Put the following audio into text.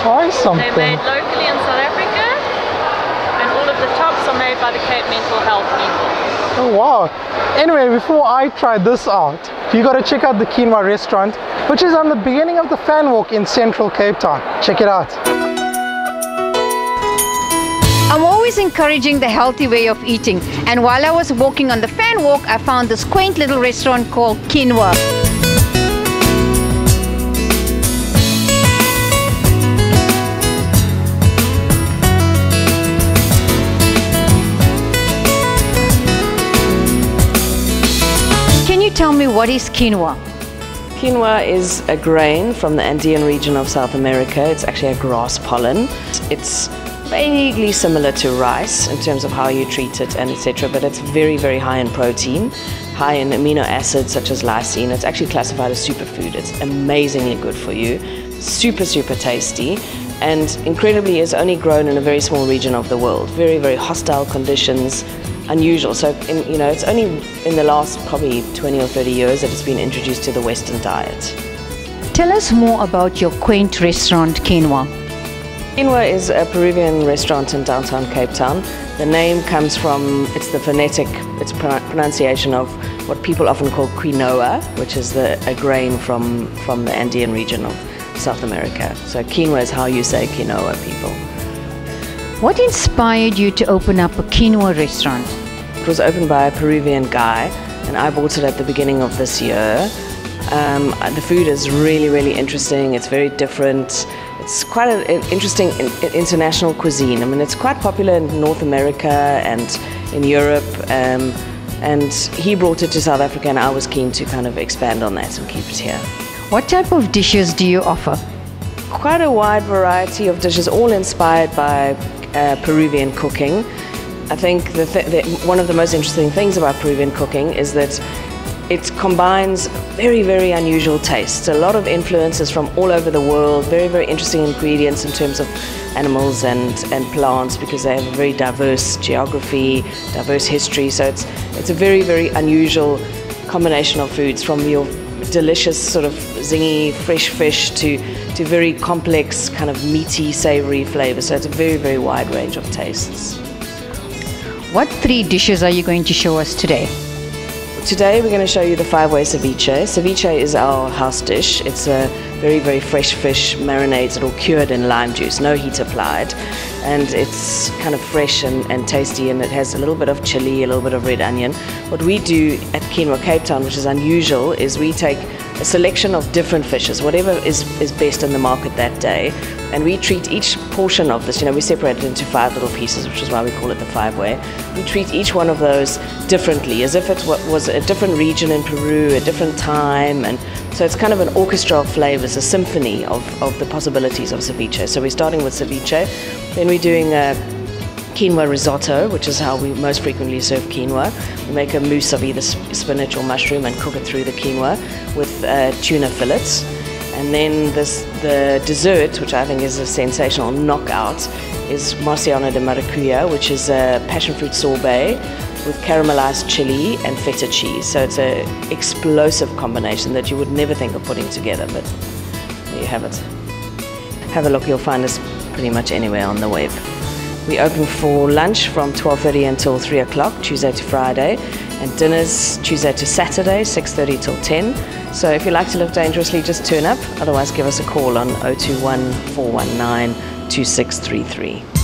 try something. They're made locally in South Africa, and all of the tops are made by the Cape Mental Health people. Oh wow. Anyway, before I try this out, you got to check out the Keenwa restaurant, which is on the beginning of the fan walk in central Cape Town. Check it out. I'm always encouraging the healthy way of eating, and while I was walking on the fan walk, I found this quaint little restaurant called Quinoa. Can you tell me what is quinoa? Quinoa is a grain from the Andean region of South America. It's actually a grass pollen. It's vaguely similar to rice in terms of how you treat it and etc., but it's very, very high in protein, high in amino acids such as lysine. It's actually classified as superfood. It's amazingly good for you, super, super tasty, and incredibly is only grown in a very small region of the world. Very, very hostile conditions, unusual. So, it's only in the last probably 20 or 30 years that it's been introduced to the Western diet. Tell us more about your quaint restaurant, Quinoa. Quinoa is a Peruvian restaurant in downtown Cape Town. The name comes from, it's the phonetic, it's pronunciation of what people often call quinoa, which is a grain from the Andean region of South America. So quinoa is how you say quinoa, people. What inspired you to open up a quinoa restaurant? It was opened by a Peruvian guy, and I bought it at the beginning of this year. The food is really, really interesting. It's very different. It's quite an interesting international cuisine. I mean, it's quite popular in North America and in Europe. And he brought it to South Africa, and I was keen to kind of expand on that and keep it here. What type of dishes do you offer? Quite a wide variety of dishes, all inspired by Peruvian cooking. I think one of the most interesting things about Peruvian cooking is that it combines very, very unusual tastes. A lot of influences from all over the world, very, very interesting ingredients in terms of animals and plants, because they have a very diverse geography, diverse history. So it's a very, very unusual combination of foods, from your delicious sort of zingy fresh fish to very complex kind of meaty, savory flavors. So it's a very, very wide range of tastes. What 3 dishes are you going to show us today? Today we're going to show you the 5-way ceviche. Ceviche is our house dish. It's a very, very fresh fish marinated or cured in lime juice, no heat applied. And it's kind of fresh and tasty, and it has a little bit of chili, a little bit of red onion. What we do at Keenwa, Cape Town, which is unusual, is we take a selection of different fishes, whatever is best in the market that day, and we treat each portion of this, we separate it into 5 little pieces, which is why we call it the 5-way. We treat each one of those differently, as if it was a different region in Peru, a different time, and so it's kind of an orchestra of flavors, a symphony of the possibilities of ceviche. So we're starting with ceviche, then we're doing a quinoa risotto, which is how we most frequently serve quinoa. We make a mousse of either spinach or mushroom and cook it through the quinoa with tuna fillets. And then the dessert, which I think is a sensational knockout, is marciano de maracuya, which is a passion fruit sorbet with caramelized chili and feta cheese. So it's an explosive combination that you would never think of putting together, but there you have it. Have a look, you'll find us pretty much anywhere on the web. We open for lunch from 12:30 until 3 o'clock, Tuesday to Friday, and dinners Tuesday to Saturday, 6:30 till 10. So if you like to live dangerously, just turn up. Otherwise, give us a call on 021 419 2633.